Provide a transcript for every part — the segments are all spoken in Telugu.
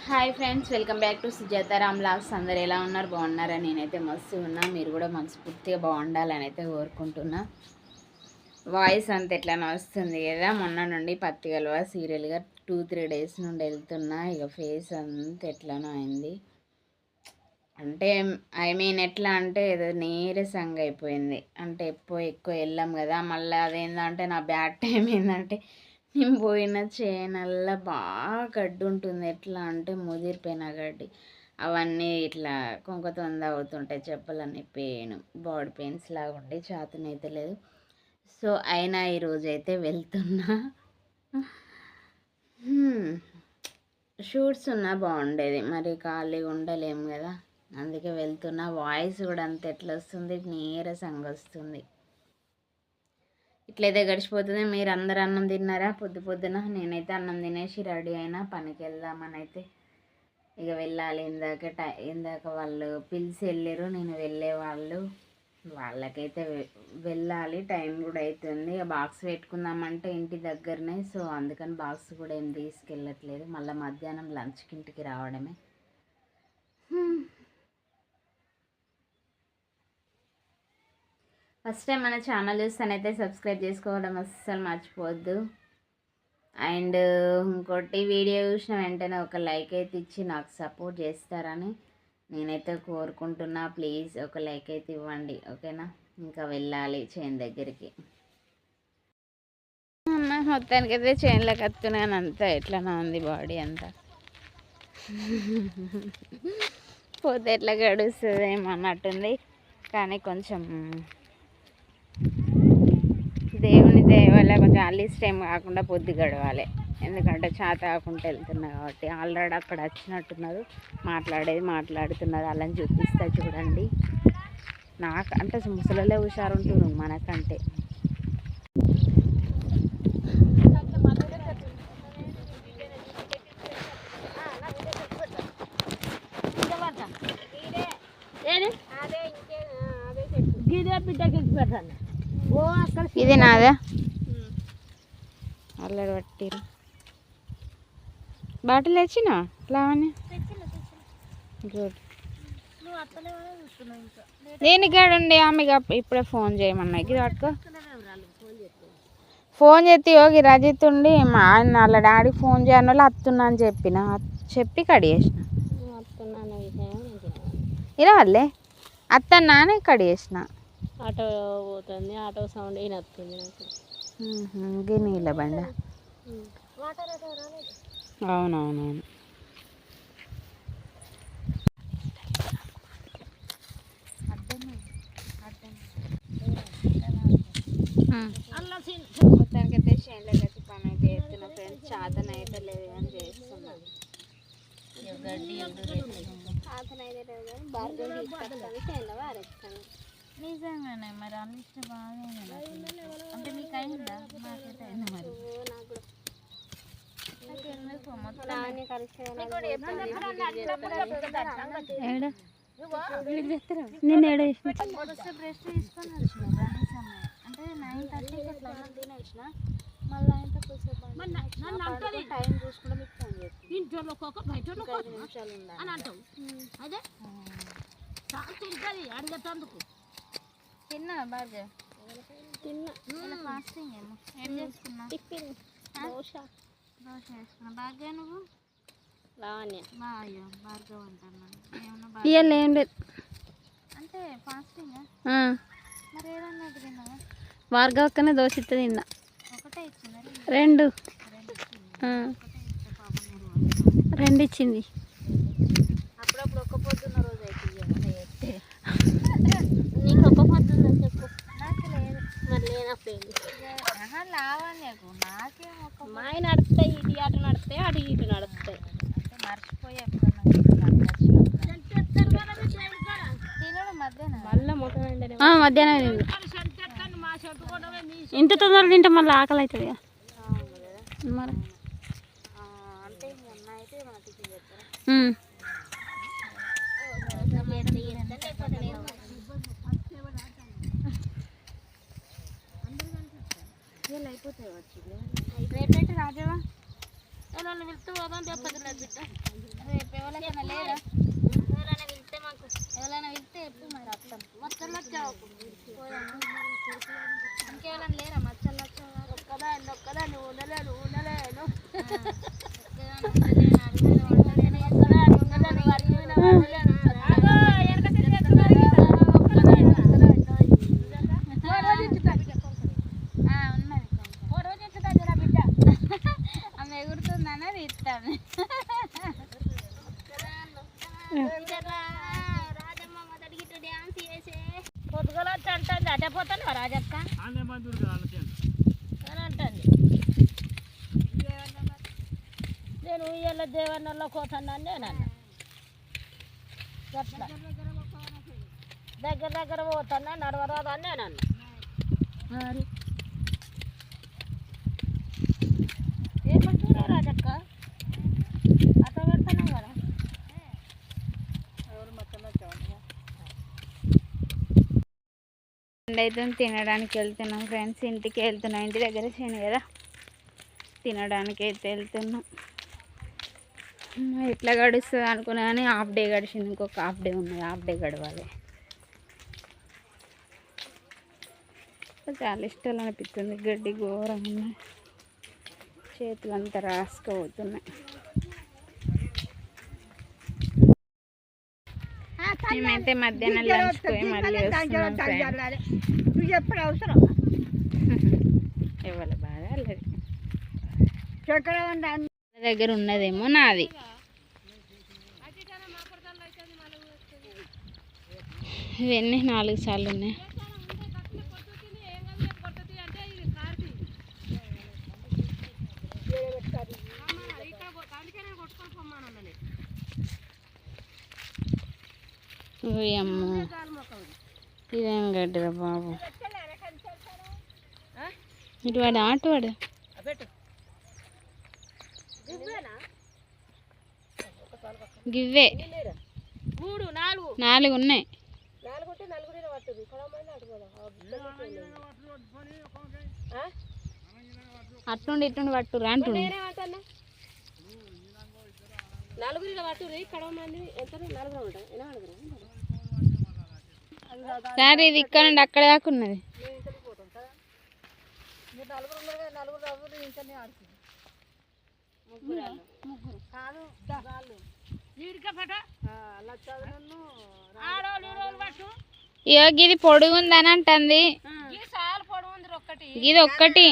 Hi friends, welcome back to Sujatha Ram vlogs. అందరు ఎలా ఉన్నారు? బాగున్నారా? నేనైతే మస్తు ఉన్నా. మీరు కూడా మనస్ఫూర్తిగా బాగుండాలని అయితే కోరుకుంటున్నా. వాయిస్ అంత ఎట్లా వస్తుంది కదా, మొన్న నుండి పత్తి కలువ సీరియల్గా 2-3 డేస్ నుండి వెళ్తున్నా. ఇక ఫేస్ అంత ఎట్లానో అయింది. అంటే ఎట్లా అంటే ఏదో నీరసంగా అయిపోయింది. అంటే ఎక్కువ వెళ్ళాం కదా. మళ్ళీ అదేంటంటే నా బ్యాడ్ టైం ఏంటంటే నేను పోయిన చేనల్లా బాగా గడ్డి ఉంటుంది. ఎట్లా అంటే ముదిరిపోయిన గడ్డి అవన్నీ ఇట్లా కొంకతొంద అవుతుంటాయి. చెప్పలన్నీ పెయిన్, బాడీ పెయిన్స్ లాగా ఉండి చేతనైతే లేదు. సో అయినా ఈరోజు అయితే వెళ్తున్నా. షూట్స్ ఉన్నా బాగుండేది, మరి ఖాళీగా ఉండలేము కదా, అందుకే వెళ్తున్నా. వాయిస్ కూడా అంత ఎట్లా వస్తుంది, నీరసంగా వస్తుంది. ఇట్లయితే గడిచిపోతుంది. మీరు అందరు అన్నం తిన్నారా? పొద్దున నేనైతే అన్నం తినేసి రెడీ అయినా, పనికి వెళ్దామని అయితే ఇక వెళ్ళాలి. ఇందాక వాళ్ళు పిలిచి వెళ్ళారు, నేను వెళ్ళే వాళ్ళకైతే వెళ్ళాలి. టైం కూడా అవుతుంది. ఇక బాక్స్ పెట్టుకుందామంటే ఇంటి దగ్గరనే, సో అందుకని బాక్స్ కూడా ఏం తీసుకెళ్ళట్లేదు. మళ్ళీ మధ్యాహ్నం లంచ్కి ఇంటికి రావడమే. ఫస్ట్ టైం మన ఛానల్ చూస్తానైతే సబ్స్క్రైబ్ చేసుకోవడం అస్సలు మర్చిపోవద్దు. అండ్ ఇంకోటి, వీడియో చూసిన వెంటనే ఒక లైక్ అయితే ఇచ్చి నాకు సపోర్ట్ చేస్తారని నేనైతే కోరుకుంటున్నా. ప్లీజ్ ఒక లైక్ అయితే ఇవ్వండి, ఓకేనా? ఇంకా వెళ్ళాలి చేను దగ్గరికి. మొత్తానికైతే చేనులోకి వస్తున్నాను. అంతా ఎట్లనా ఉంది బాడీ అంతా. పోతే ఎట్లా గడుస్తుంది ఏమన్నట్టుంది. కానీ కొంచెం దేవుని దయ వల్ల కొంచెం అలీస్ టైం కాకుండా పొద్దు గడవాలి. ఎందుకంటే చేత కాకుండా వెళ్తున్నా కాబట్టి. ఆల్రెడీ అక్కడ వచ్చినట్టున్నారు, మాట్లాడుతున్నారు. అలా చూపిస్తా చూడండి. నాకు అంటే ముసలిలో హుషారు ఉంటుంది మనకంటే. ఇది నాదా అల్లరి పట్టిరు. బాటిల్ తెచ్చినా లావని గుడ్. దేనికాడ ఉండే ఆమె ఇప్పుడే ఫోన్ చేయమన్నా. ఇది పట్టుకో. ఫోన్ చేస్తే యోగి రజిత్ ఉండి మా ఆయన వాళ్ళ డాడీకి ఫోన్ చేయని వాళ్ళు అత్తున్నా అని చెప్పి కడి చేసిన. ఇలా వాళ్ళే అత్తన్నా అని కడి చేసిన. ఆటో పోతుంది, ఆటో సౌండ్ వస్తుంది నాకు. గిన్నెల బండ. అవునవునవును. మొత్తానికైతే చేనులకైతే పని అయితే చేస్తున్నా ఫ్రెండ్స్. చేతన అయితే లేదు అని చేస్తున్నాను. నిజంగానే మరి అనిష్ట బాగా అంటే మీకు అయిందా? నాకైతే అయింది. మరి నేను ఏడ బ్రష్ తీసుకొని వచ్చిన అంటే 9:30కి అట్లా తినేసిన. మళ్ళీ ఆయన కొంచెం టైం చూసుకుంటే మీకు ఫోన్ చేస్తాను. 5 నిమిషాలు ఉండాలి. తిన్నా బాగా తిన్నా. ఫాస్టింగ్ ఏమో ఏం చేసుకున్నా? దోశ వేసుకున్నా. బాగా నువ్వు లావణ్య బాగా భార్గవ్ అంటున్నాను. ఏం లేదు అంటే ఫాస్టింగ్ మరి ఏదన్నా తిన్నావా? భార్గవ్ అక్కనే దోశ ఇస్తే తిన్నా. ఒకటే ఇచ్చిందా? 2 ఇచ్చింది. అప్పుడప్పుడు ఒక్క పొద్దున్న రోజు అయితే నీకు ఒక్క పొద్దున్న చెప్పు. నాకు లేదు. మరి లేనప్పుడు లావణ్యకు నాకేం ఒక మాయ నడుస్తాయి, ఇటు అటు నడుస్తాయి, అటు ఇటు నడుస్తాయి. అంటే మర్చిపోయి మధ్యాహ్నం ఇంత తొందరగా తింటే మళ్ళీ ఆకలి అవుతుంది మరి. అంటే మొన్న అయితే మన టిఫిన్ చెప్తారా? అయిపోతాయి వచ్చి రేపేంటి రాజావా? ఎవరైనా పిలిస్తే పోదాం చెప్పలేదు బిడ్డ రేపు ఎవరైనా లేదా ఎవరైనా పిలిస్తే మాకు ఎవరైనా పిలిస్తే ఎప్పుడు మరి అర్థం మచ్చలు వచ్చావు ఇంకెవరైనా లేరా మచ్చలు వచ్చావు ఒక్కదాన్ని ఉండలేను ఆమె ఎగురుతుందన్నది ఇస్తాను రాజమ్మ మొదటి డ్యాన్స్ చేసే పొద్దుగల వచ్చి అంటుంది అటపోతాను రాజక్క అని అంటుంది నేను ఇవాళ దేవన్నలో పోతానని నేను అన్నా అట్లా దగ్గర పోతానా నడవరాదు అని నేను అన్నా మరి ఏమంటున్నా రాజక్క అట్లా పెడతాను కదా ఎవరు మొత్తం అయితే తినడానికి వెళ్తున్నాం ఫ్రెండ్స్. ఇంటికి వెళ్తున్నాం, ఇంటి దగ్గర చేయను కదా, తినడానికి అయితే వెళ్తున్నాం. ఎట్లా గడుస్తుంది అనుకున్నా కానీ హాఫ్ డే గడిచింది, ఇంకొక హాఫ్ డే ఉన్నది, హాఫ్ డే గడవాలి. చాలా ఇష్టాలు అనిపిస్తుంది, గడ్డి ఘోరంగా ఉన్నాయి, చేతులంతా రాసుకుపోతున్నాయి. మేమైతే మధ్యాహ్నం లంచ్ పోయి మళ్ళీ వస్తున్నాం అవసరం ఇవాళ బాగా లేదు. దగ్గర ఉన్నదేమో నాది, ఇవన్నీ 4 సార్లు ఉన్నాయి. అమ్మో ఇదేం గడ్డిరా బాబు, ఇటు వాడు అటు వాడు గివ్వే 4 ఉన్నాయి. అట్టుండి ఇట్టుండి పట్టురా అంటుండు. సరే ఇది ఇక్కడ నుండి అక్కడ దాకా ఉన్నది. ఇది పొడుగుందని అంటుంది, ఇది ఒక్కటి.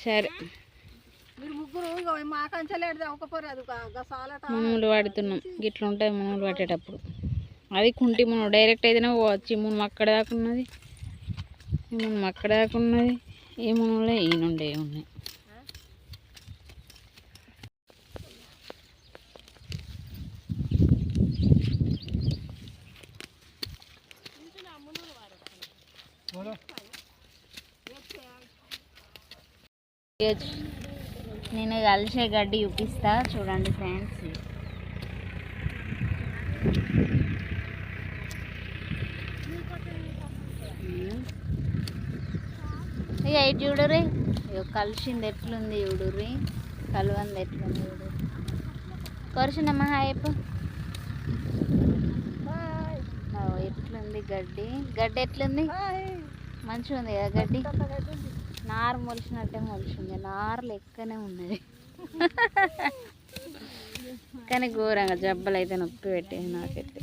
సరే మునుములు పడుతున్నాం, గిట్ల ఉంటుంది మునుములు పట్టేటప్పుడు. అది కుంటి మునుము, డైరెక్ట్ అయితేనే పోవచ్చు. మునుము అక్కడ దాకా ఉన్నది, మునుము అక్కడ దాకా ఉన్నది, ఏ మునుములే ఈ నుండే ఉన్నాయి. నేను కలిసే గడ్డి చూపిస్తా చూడండి ఫ్రెండ్స్. ఇక ఇటు చూడుర్రి, కలిసింది ఎట్లుంది చూడుర్రి, కలవంది ఎట్లుంది చూడు. కొరిసిందమ్మా హాయపు ఎట్లుంది గడ్డి, గడ్డి ఎట్లుంది, మంచిగా ఉంది కదా గడ్డి. నారు మొలిచినట్టే మొలిచింది, నారు లెక్కనే ఉన్నది కానీ ఘోరంగా జబ్బలు అయితే నొప్పి పెట్టేది నాకైతే.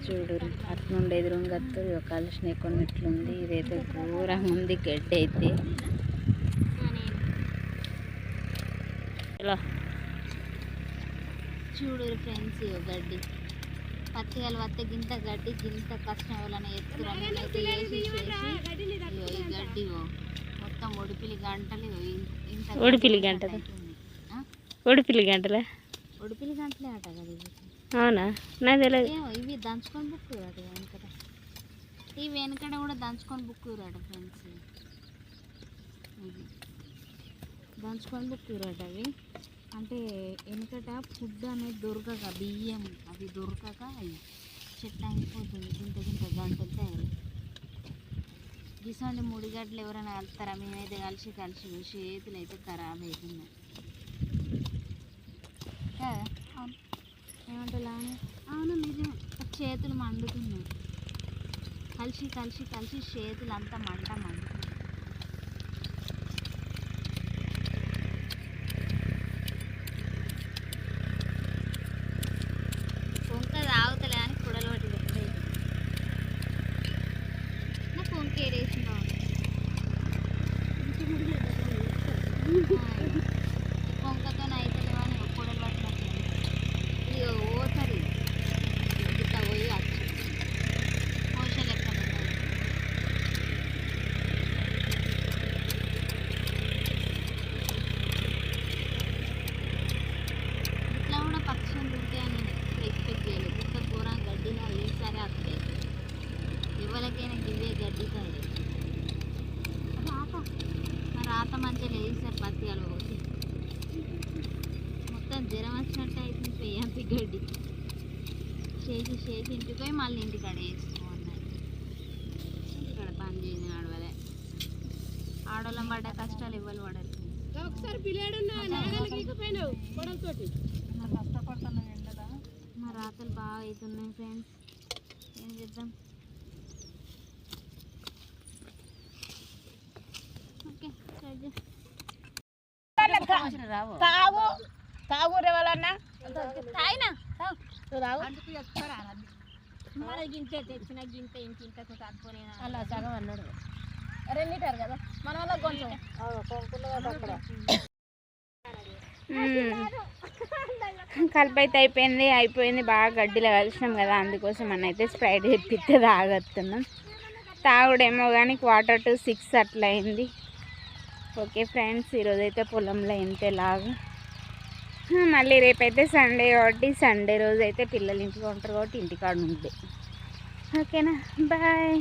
చూడు అట్నుండి ఎదురుగా కలిసిన కొన్నిట్లుంది, ఇదైతే ఘోరంగా ఉంది గడ్డి అయితే. ఇలా చూడు ఫ్రెండ్స్, గడ్డి పచ్చిగలు వస్తే గింత గడ్డి, గింత కష్టం ఎవరైనా ఎత్తురా. నేనైతే వేసి ఈ గడ్డి మొత్తం ఒడిపిలి గంటలు, ఇంత ఒడిపిలి గంటలు, ఒడిపిలి గంటలే, ఒడిపిలి గంటలే అట కదా. అవునా, నాకు తెలియదు. ఇవి దంచుకొని బుక్కురాట వెనకట, ఈ వెనకట కూడా దంచుకొని బుక్కురాట ఫ్రెండ్స్, ఇవి దంచుకొని బుక్కురాట అవి. అంటే వెనకట ఫుడ్ అనేది దొరకక బియ్యం అది దొరకక చెట్టు ఆగిపోతుంది గింత గింత గంటలు తయారు గిసండి ముడిగడ్డలు ఎవరైనా కలుస్తారా మేమైతే కలిసి చేతులు అయితే ఖరాబ్ అవుతున్నాయి కదా అవును ఏమంటా అవును నిజం చేతులు మండుతున్నాయి కలిసి చేతులు అంతా మండుతున్నాయి పొంక తాగుతలే అని కుడలోటి పెట్టలేదు నా పొంక ఏడేసినా పొంకతో అయితలేవా అని కుడలు పట్టినట్టు ఇది ఓసరి ఇట్లా పోయి వచ్చి పోష లెక్క ఇట్లా కూడా పక్షులు ఉంటాయని నేను ఎక్స్పెక్ట్ చేయలేదు ఇంత ఘోరం గడ్డిలా ఈసారి వస్తాయి ఎవరికైనా గివే గడ్డి కాదు రాత మంచిగా ఈసారి పత్తియాలు పోసి మొత్తం జ్వరం వచ్చినట్టు అవుతుంది పెయ్యంతి గడ్డి చేసి ఇంటికి పోయి మళ్ళీ ఇంటికాడ వేసుకోమన్నారు ఇంటికాడ పని చేయని ఆడవలే ఆడవాళ్ళం పడ్డ కష్టాలు ఇవ్వాలి పడరు ఒకసారి పిల్లాడన్నా నాగలికి ఎక్కిపోయినావు కొడలతోటి కష్టపడుతున్నావు ఎండదా మా రాతలు బాగా అవుతున్నాయి ఫ్రెండ్స్ ఏం చేద్దాం ఓకే రావు తాగు తాగు రేవాలన్నా తాగినా అందుకు చెప్తారా మన గింతే తెచ్చిన గింతే ఇంత తక్కువనే అలా సగం అన్నాడు 2 లీటర్ కదా మన వల్ల కొంచెం కలిపి అయితే అయిపోయింది బాగా గడ్డిలో కలిసినాం కదా అందుకోసం మన అయితే స్ప్రైట్ తెప్పిస్తే తాగొస్తున్నాం తాగుడేమో కానీ 5:45 అట్లా అయింది ఓకే ఫ్రెండ్స్ ఈరోజైతే పొలంలో ఇంతేలాగా మళ్ళీ రేపైతే సండే కాబట్టి సండే రోజు అయితే పిల్లలు ఇంటికి ఉంటారు కాబట్టి ఇంటికాడ ఉంది ఓకేనా బాయ్